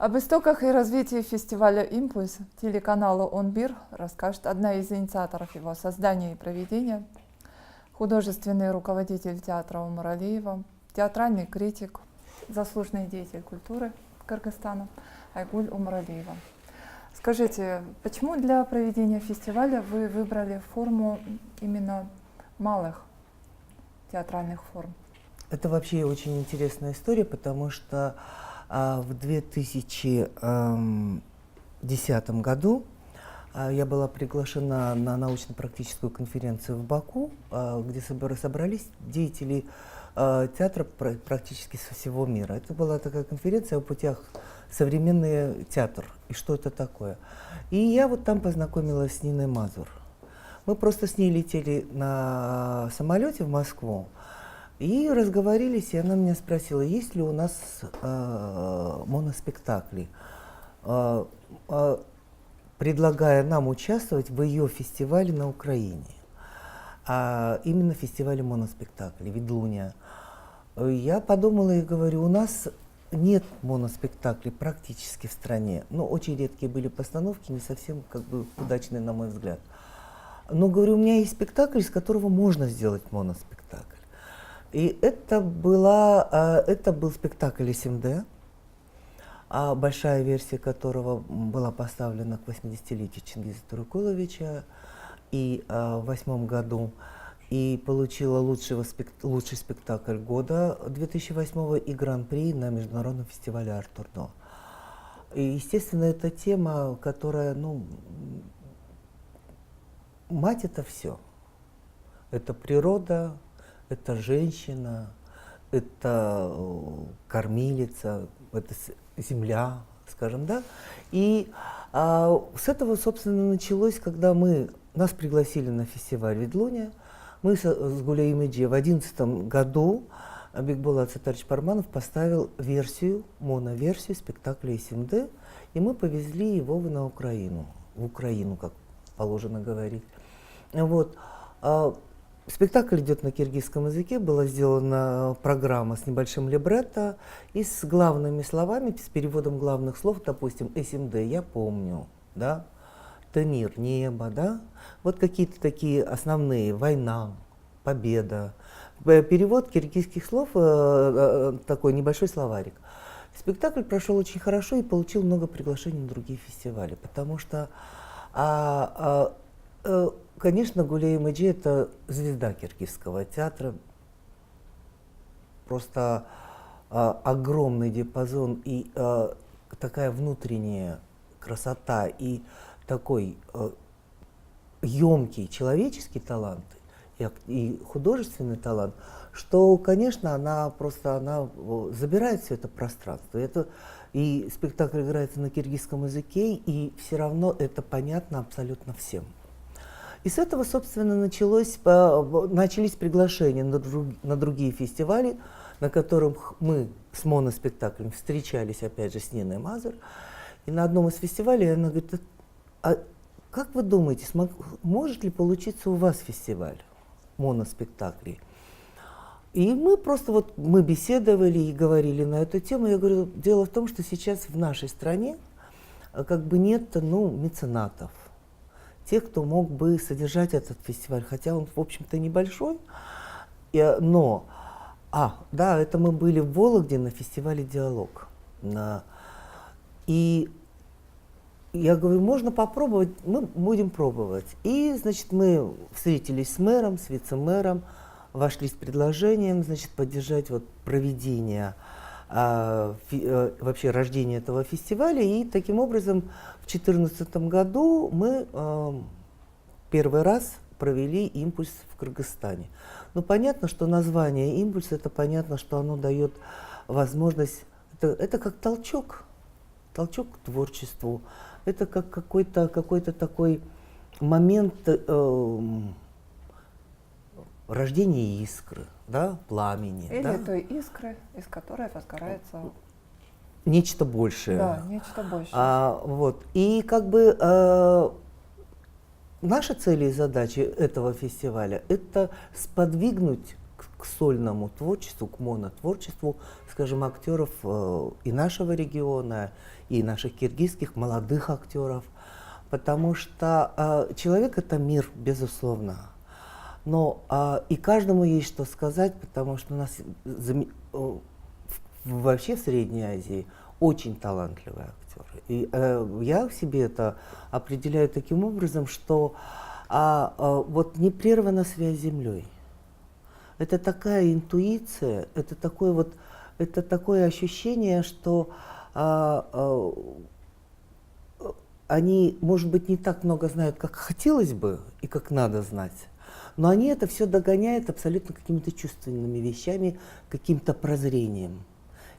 Об истоках и развитии фестиваля «Импульс» телеканалу «ОНБИР» расскажет одна из инициаторов его создания и проведения, художественный руководитель театра Умаралиева, театральный критик, заслуженный деятель культуры Кыргызстана Айгуль Умаралиева. Скажите, почему для проведения фестиваля вы выбрали форму именно малых театральных форм? Это вообще очень интересная история, потому что в 2010 году я была приглашена на научно-практическую конференцию в Баку, где собрались деятели театра практически со всего мира. Это была такая конференция о путях современный театр и что это такое. И я вот там познакомилась с Ниной Мазур. Мы просто с ней летели на самолете в Москву и разговорились, и она меня спросила, есть ли у нас моноспектакли, предлагая нам участвовать в ее фестивале на Украине, именно фестивале моноспектаклей «Ведлуня». Я подумала и говорю, у нас нет моноспектаклей практически в стране, но очень редкие были постановки, не совсем как бы удачные, на мой взгляд. Но говорю, у меня есть спектакль, из которого можно сделать моноспектакль. И это был спектакль СМД, большая версия которого была поставлена к 80-летию Чингиза Турукуловича в 2008 году и получила лучший спектакль года 2008 и гран-при на международном фестивале Артурно. И, естественно, это тема, которая, мать — это все. Это природа, это женщина, это кормилица, это земля, скажем, да. И с этого, собственно, началось, когда нас пригласили на фестиваль «Ведлуня». Мы с Гулей Меджи в 2011 году Бекболат Сатарович Парманов поставил моноверсию спектакля СМД, и мы повезли его в Украину, как положено говорить. Вот. Спектакль идет на киргизском языке, была сделана программа с небольшим либретто и с главными словами, с переводом главных слов, допустим, СМД, я помню, да, Тенир, небо, да, вот какие-то такие основные, война, победа, перевод киргизских слов, такой небольшой словарик. Спектакль прошел очень хорошо и получил много приглашений на другие фестивали, потому что конечно, Гулей Меджи — это звезда киргизского театра, просто огромный диапазон и такая внутренняя красота и такой емкий человеческий талант и художественный талант, что, конечно, она забирает все это пространство. И спектакль играется на киргизском языке, и все равно это понятно абсолютно всем. И с этого, собственно, начались приглашения на другие фестивали, на которых мы с моноспектаклем встречались, опять же, с Ниной Мазур. И на одном из фестивалей она говорит, а как вы думаете, может ли получиться у вас фестиваль моноспектаклей? И мы мы беседовали и говорили на эту тему. Я говорю, дело в том, что сейчас в нашей стране как бы нет меценатов, тех, кто мог бы содержать этот фестиваль, хотя он, в общем-то, небольшой. Это мы были в Вологде на фестивале «Диалог». И я говорю, можно попробовать, мы будем пробовать. И, значит, мы встретились с мэром, с вице-мэром, вошли с предложением, значит, поддержать проведение, вообще рождение этого фестиваля. И таким образом в 2014 году мы первый раз провели «Импульс» в Кыргызстане. Понятно, что название «Импульс», это понятно, что оно дает возможность, это как толчок к творчеству, это как какой-то такой момент рождения искры, да, пламени. Или той искры, из которой возгорается нечто большее. Да, нечто большее. И наши цели и задачи этого фестиваля — это сподвигнуть к сольному творчеству, к монотворчеству, скажем, актеров и нашего региона, и наших киргизских молодых актеров, потому что человек — это мир, безусловно. Но и каждому есть что сказать, потому что у нас вообще в Средней Азии очень талантливые актеры. И я в себе это определяю таким образом, что вот не прервана связь с землей. Это такая интуиция, это такое ощущение, что они, может быть, не так много знают, как хотелось бы и как надо знать, но они это все догоняют абсолютно какими-то чувственными вещами, каким-то прозрением.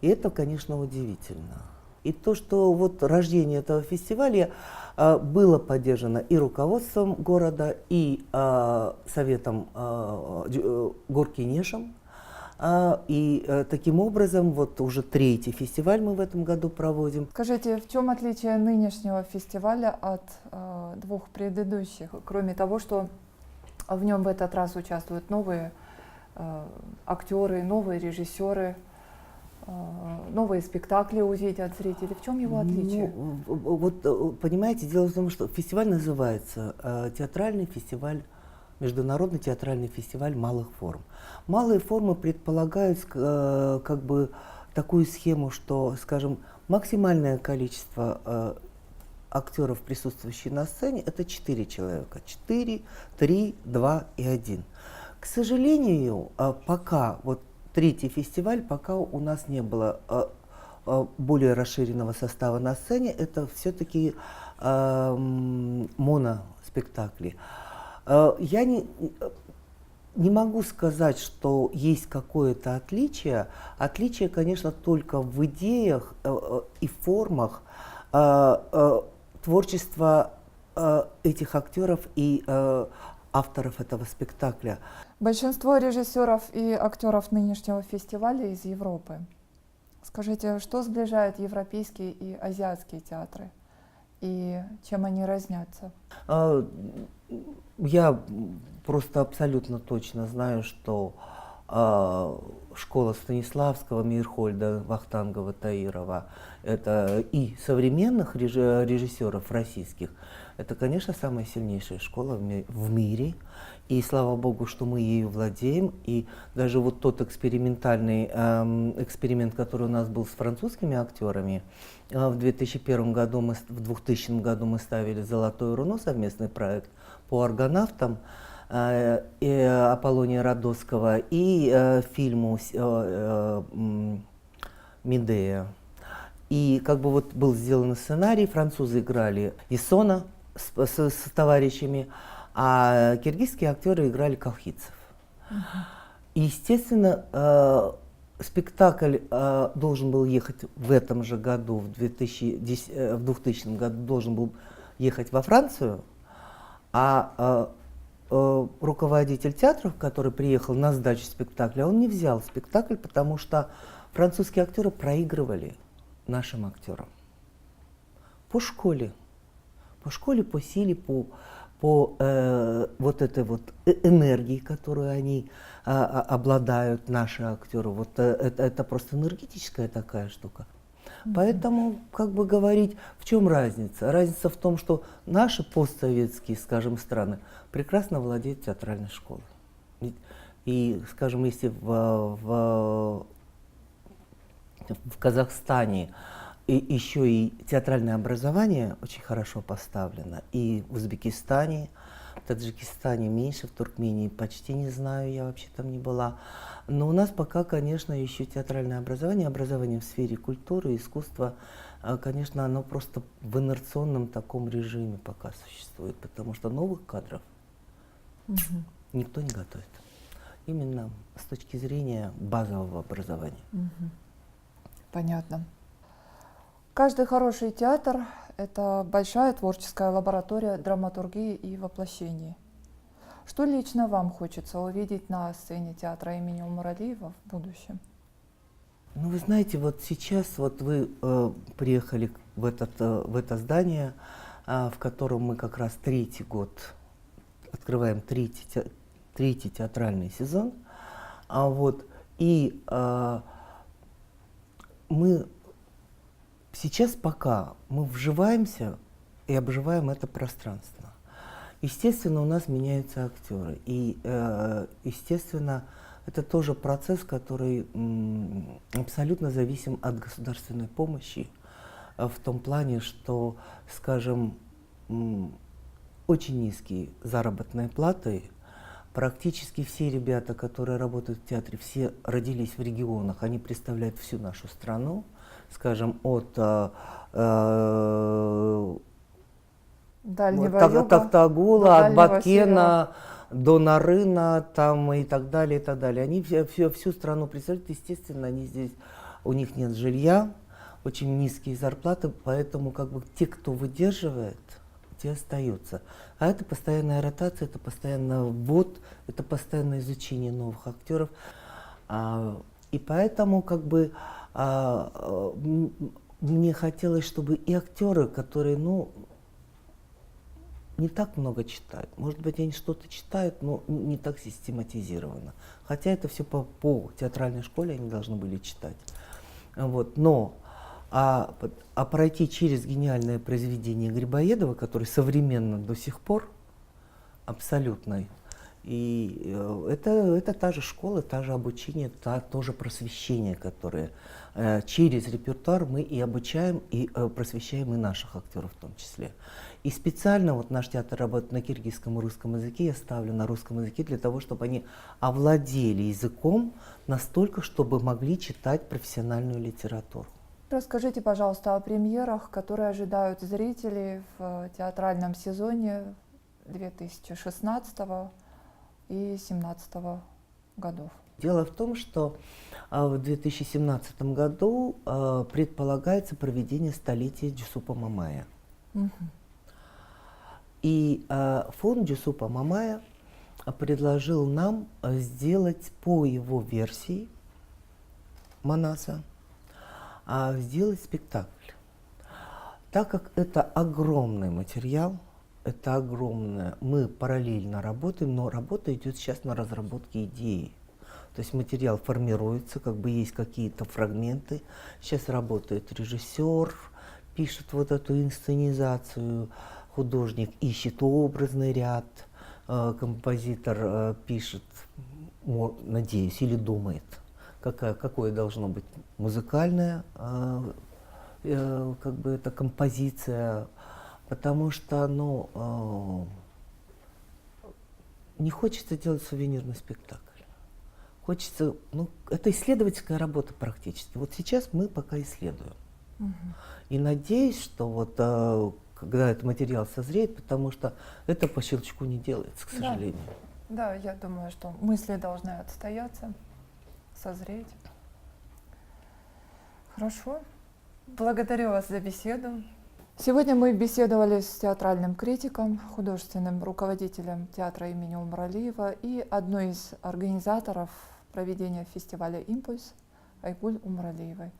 И это, конечно, удивительно. И то, что вот рождение этого фестиваля было поддержано и руководством города, и советом Горки-Нешем. И таким образом, вот уже 3-й фестиваль мы в этом году проводим. Скажите, в чем отличие нынешнего фестиваля от 2 предыдущих, кроме того, что в нем в этот раз участвуют новые актеры, новые режиссеры, новые спектакли увидят зрители? В чем его отличие? Ну, вот понимаете, дело в том, что фестиваль называется театральный фестиваль, Международный театральный фестиваль малых форм. Малые формы предполагают как бы такую схему, что, скажем, максимальное количество актеров, присутствующих на сцене, это 4 человека. 4, 3, 2 и 1. К сожалению, пока вот 3-й фестиваль, пока у нас не было более расширенного состава на сцене, это все-таки моноспектакли. Я не могу сказать, что есть какое-то отличие. Отличие, конечно, только в идеях и формах творчества этих актеров и авторов этого спектакля. Большинство режиссеров и актеров нынешнего фестиваля из Европы. Скажите, что сближает европейские и азиатские театры? И чем они разнятся? Я просто абсолютно точно знаю, что школа Станиславского, Мейерхольда, Вахтангова, Таирова, это и современных режиссеров российских, это, конечно, самая сильнейшая школа в мире. И слава богу, что мы ею владеем. И даже вот тот экспериментальный эксперимент, который у нас был с французскими актерами, в 2001 году, в 2000 году мы ставили «Золотое руно», совместный проект по аргонавтам, Аполлония Радосского и фильму «Медея». И как бы вот был сделан сценарий, французы играли Исона с товарищами, а киргизские актеры играли колхидцев. И, естественно, спектакль должен был ехать в этом же году, в 2000 году должен был ехать во Францию, а руководитель театра, который приехал на сдачу спектакля, он не взял спектакль, потому что французские актеры проигрывали нашим актерам. По школе, по силе, по вот этой вот энергии, которую они обладают, наши актеры. Вот это просто энергетическая такая штука. Поэтому, как бы говорить, в чем разница? Разница в том, что наши постсоветские, скажем, страны прекрасно владеют театральной школой. И, скажем, если в Казахстане еще и театральное образование очень хорошо поставлено, и в Узбекистане, в Таджикистане меньше, в Туркмении почти не знаю, я вообще там не была. Но у нас пока, конечно, еще театральное образование в сфере культуры, искусства, конечно, оно просто в инерционном таком режиме пока существует, потому что новых кадров никто не готовит. Именно с точки зрения базового образования. Понятно. Каждый хороший театр — это большая творческая лаборатория драматургии и воплощения. Что лично вам хочется увидеть на сцене театра имени Омаралиева в будущем? Ну, вы знаете, вот сейчас вот вы приехали в это здание, в котором мы как раз 3-й год открываем третий театральный сезон. Вот. И мы сейчас пока мы вживаемся и обживаем это пространство. Естественно, у нас меняются актеры. И, естественно, это тоже процесс, который абсолютно зависим от государственной помощи, в том плане, что, скажем, очень низкие заработные платы. Практически все ребята, которые работают в театре, все родились в регионах, они представляют всю нашу страну, скажем, от Дальнего юга Токтагула, до от Дальнего Баткена до Нарына там, и так далее, и так далее. Они всю страну представляют, естественно, они здесь, у них нет жилья, очень низкие зарплаты, поэтому как бы те, кто выдерживает, те остаются. А это постоянная ротация, это постоянно ввод, это постоянное изучение новых актеров. И поэтому как бы мне хотелось, чтобы и актеры, которые, ну, не так много читают. Может быть, они что-то читают, но не так систематизированно. Хотя это все по театральной школе они должны были читать. Вот. Но пройти через гениальное произведение Грибоедова, которое современно до сих пор, абсолютно, и это та же школа, та же обучение, то же просвещение, которое через репертуар мы и обучаем, и просвещаем и наших актеров в том числе. И специально вот наш театр работает на киргизском и русском языке, я ставлю на русском языке для того, чтобы они овладели языком настолько, чтобы могли читать профессиональную литературу. Расскажите, пожалуйста, о премьерах, которые ожидают зрителей в театральном сезоне 2016 и 2017 годов. Дело в том, что в 2017 году предполагается проведение столетия Джусупа Мамая. Мгм. И фонд Джусупа Мамая предложил нам сделать по его версии Манаса, сделать спектакль. Так как это огромный материал, это огромное, мы параллельно работаем, но работа идет сейчас на разработке идеи. То есть материал формируется, как бы есть какие-то фрагменты. Сейчас работает режиссер, пишет вот эту инсценизацию, художник ищет образный ряд, композитор пишет, надеюсь, или думает, какое должно быть музыкальная как бы эта композиция, потому что не хочется делать сувенирный спектакль. Хочется, это исследовательская работа практически. Вот сейчас мы пока исследуем. Мгм. И надеюсь, что вот когда этот материал созреет, потому что это по щелчку не делается, к сожалению. Да, я думаю, что мысли должны отстояться, созреть. Хорошо. Благодарю вас за беседу. Сегодня мы беседовали с театральным критиком, художественным руководителем театра имени Умаралиева и одной из организаторов проведения фестиваля «Импульс» Айгуль Умаралиевой.